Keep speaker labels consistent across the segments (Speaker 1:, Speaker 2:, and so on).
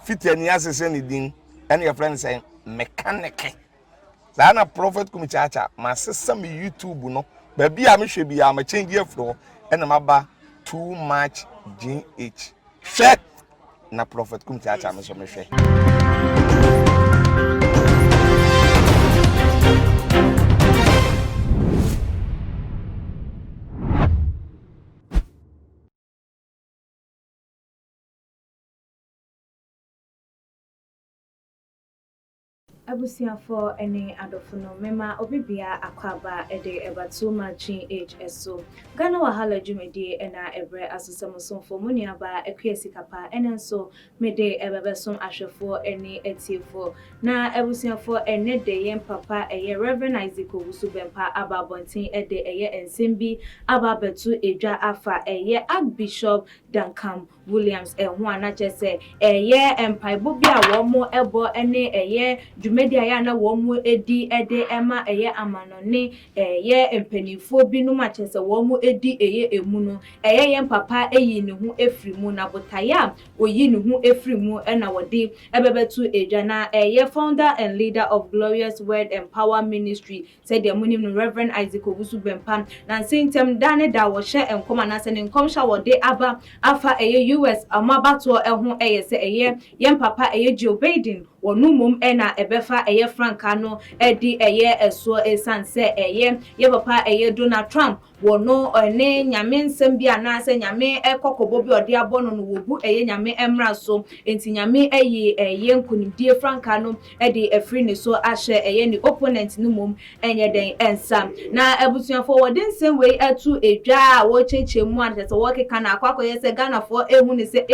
Speaker 1: fiti ani asese ne din and your friend say mechanic na prophet kumichacha ma sesa me YouTube no ba bia me hwe bia ma change afro and ma ba too much GH hwe na prophet kumichacha me so me hwe
Speaker 2: Abusia for any adofuno mema obibia akwaba ede eba too much HSO Ghana wahala jumedi ena ebre asusamuson for muniaba ekwesikapa enenso mede ebebesom ahwefo eni etiefo na abusia for ene de yen papa eye Reverend Isaac Tru.m.p ababontin ede eye ensembi ababetu edwa afa eye Archbishop Duncan Williams ho anachese eye empaibo bia wo mo ebo ene eye media ya na wo mu edi ede ema eye amanone eye empanifo bi no ma chese wo mu edi eye emu no eye yen papa eyi ne hu efrimu na botaya oyi ne hu efrimu na wode ebebetu ejana eye founder and leader of Glorious Word and Power Ministry said the munim no Reverend Isaac Tru.m.p na sentem dane da wo hye enkoma na se ne nkomhya wode aba afa eye US amabato eho eye se eye yen papa eye Joe Biden wonu mum na ebefa eye frankano edi eye eso esanse eye ye papa eye Donald Trump wono ne nyame nsem bi anase nyame ekokobo bi ode abono no wobu eye nyame emra so enti nyame eye nkunimdie frankano edi efri ne so ahye eye ni opponent no mum enye den ensam na abusuafo wode nsem we atu edwa wo chechemu anase wo keka na akwakoye se Ghana for ehu ne se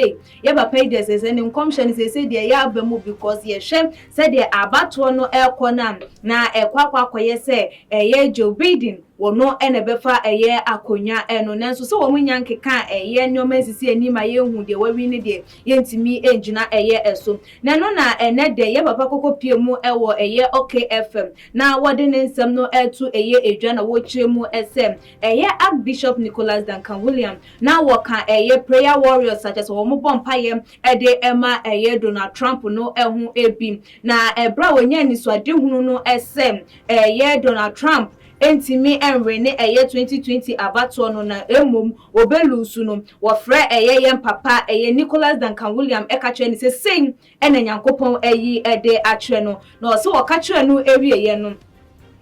Speaker 2: ye papa ide se ne nkomhye ne se de ya abamu because ye hwe se de abato no ekona na ekwakwakoye se eye Joe Biden wono enebefa eye akonya eno nanso so wo munya nkeka eye nyoma sisi anima ye hu de wawi ne de yentimi enjina eye eso na no na ene de ye papa kokopie mu ewo eye OKFM na wode ne nsem no etu eye edwa na wo chiremu esem eye Archbishop Duncan William na wo kan eye prayer warriors such as wo mo bompaye ede ema eye Donald Trump no ehu ebi na ebra wonya ni so ade hunu no esem eye Donald Trump entimi enrene eye 2020 abato no na emom obelusu no wofre eye yen papa eye Duncan William ekache ni se sein ena nyankopon eyi ede achre no na o se wokachre no ewie no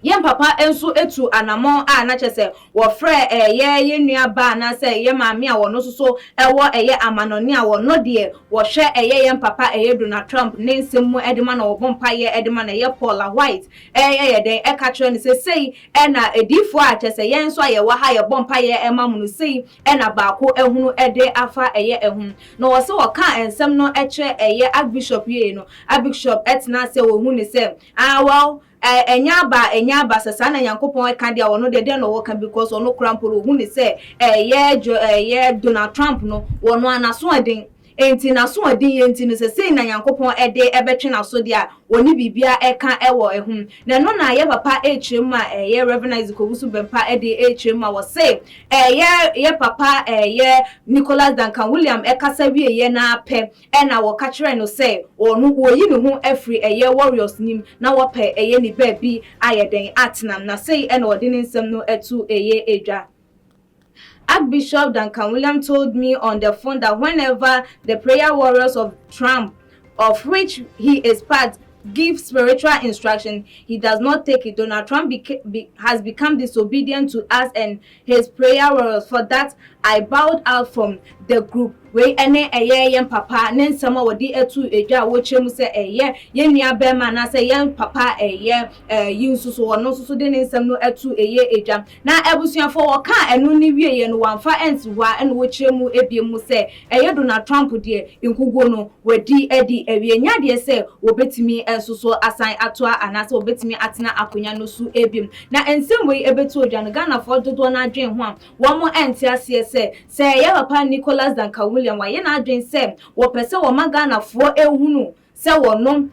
Speaker 2: yen papa enso etu anamon a na chese wo frɛ ye nuaba na se ye maame a wono so ewo eye amanone a wono de wo hwɛ yen papa Donald Trump ne nsemu edema na obompa ye edema na ye Paula White ye den ekatro ne se sei na edifo a chese yen so aye wa ha ye bompa ye emamu no sei na baako ehunu ede afa ehun na wo se wo ka ensem no ekyre Archbishop ye no Archbishop etna se wo hu ne se well enyaba sasa na yankopon eka dia wono de no wo kan because ono krampolo hu ni se ye Donald Trump no wono anaso adin enti na so adin enti no se na yankopon ede ebetwe na so dia woni bibia eka ewo ehun na no na ye papa echema ye Reverend Isaac Tru.m.p ede echema wo se ye papa ye Duncan William ekasa wie ye na pe na wo ka kire no se onu woyi ne hu afri ye warriors nim na wo pe ye ni baabi ayeden atnam na se na wode ne nsem no etu eye edwa. Archbishop Duncan William told me on the phone that whenever the prayer warriors of Trump, of which he is part, give spiritual instruction, he does not take it. Donald Trump has become disobedient to us and his prayer warriors. For that, I bowed out from the group. We ene yen papa nen sama wodi etu edwa wo chemu se ye nua be ma na se yen papa yinsu so wono so de nen sam no etu edwa na ebusuafo wo ka enu ni wie ye no wamfa ensiwa ene wo chemu ebiem se Donald Trump de nkugo no wadi edi ewie nya de se wobetimi enso asan atoa anase wobetimi atena akonya no su ebiem na ensem we ebetu odwa no Ghana for dodo na adwen ho a wo mo ente ase se ye papa Duncan William wa ye na adwen se wo pese wo magana fo ehunu se wono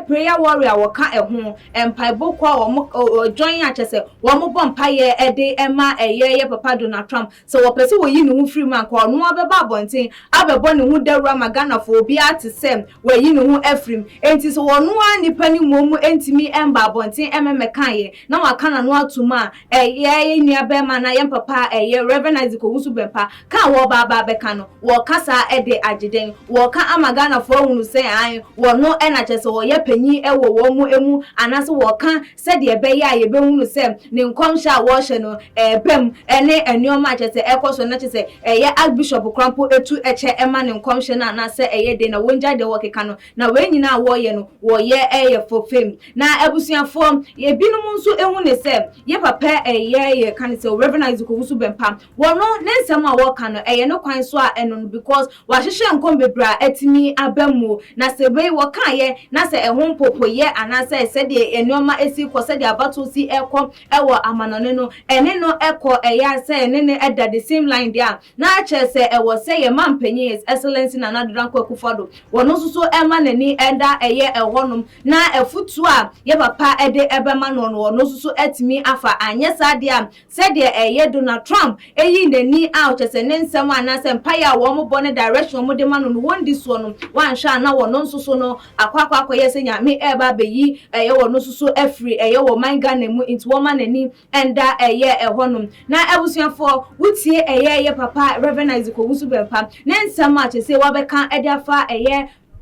Speaker 2: prayer warrior woka eho empaibo kwa wo join achese wo mo bompaye ede ema ye papa Donald Trump so wo pese wo yi ne hu free man kwa no abeba abonten abebo ne hu dawura magana fo obi atesem wo yi ne hu afrim enti so wono anipa ni momu entimi emba abonten ememekaye na waka na no atuma ye nua be ma na ye papa Reverend Isaac Owusu Bempa ka wo baba beka no wo kasa ede ageden wo ka amagana fo hunu se an wo no na chese wo ye panyi ewo wo mu emu anase wo ka se de be ya ye be hunu se ne nkomsha wo hye no bem ene enioma chese ekoso na chese ye Archbishop krampo etu eche ema ne nkomhye na anase de na wonja de wo keka no na we nyina wo ye no wo ye for fame na abusuafo ye binum nso ehu ne se ye papa ye kan se Reverend Isaac Owusu Bempa wo no nensem a wo ka no no kwan so a eno because wa hyehye nkom bebra atimi abamu na se be wo ka ye na se ehon popo ye anase se de enioma esi ko se de abato si ekọ ewo amanone no ene no ekọ ya se ene ne eda the same line dia na ache se ewo se ye mampanyi his excellency na Nanadodanko Akufo-Addo wono suso ema nani eda ye ehonum na efutu a ye papa ede ebema no no wono suso atimi afa anye sade a se de ye Donald Trump eyi nani out se ne nsem anase mpaya wo mo bone direction mo de ma no won di so no wan hwa na wono suso no akwa ye se nyame eba beyi ye wono suso afri ye wo man Ghana mu into woman nani enda ye ehonum na abusuafo wutie ye papa Reverend Isaac Owusu Bempa ne nsem a chese wabeka ede afa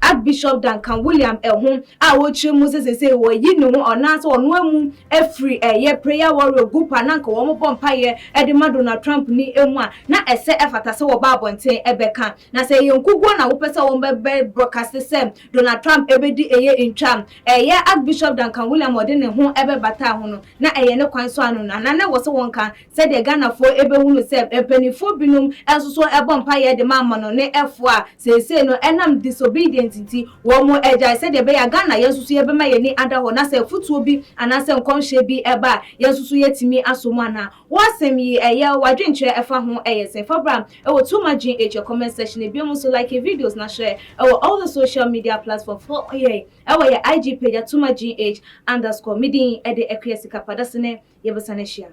Speaker 2: Archbishop Duncan William ehun a wo chi mu sese wo yi ne ho ona so ono amu afri ye prayer warrior group ananka wo mo bompa ye ede ma Donald Trump ni emu a na ese efata se wo ba bonten ebeka na se ye nkugwo na wo pese wo be broadcast se Donald Trump ebedi eye ntwam ye Archbishop Duncan William ode ne ho ebe bata ho no na ne kwan so anu na na wo se wonka se de Ghana fo ebe hunu se empanifo binum enso ebompa ye de ma no ne efo a sese no enam disobedient nti wo mo eja se de be ya Ghana yesusu ye be ma ye ni ada ho na se futuo bi anase nkomhye bi eba yesusu yetimi asomu ana wo asem yi wadwenkyere efa ho se fabram wo Tru.m.p comment section e bi mo so like videos na share all the social media platforms for ye IG page Tru.m.p_midin e de ekwesika padasene ye besane share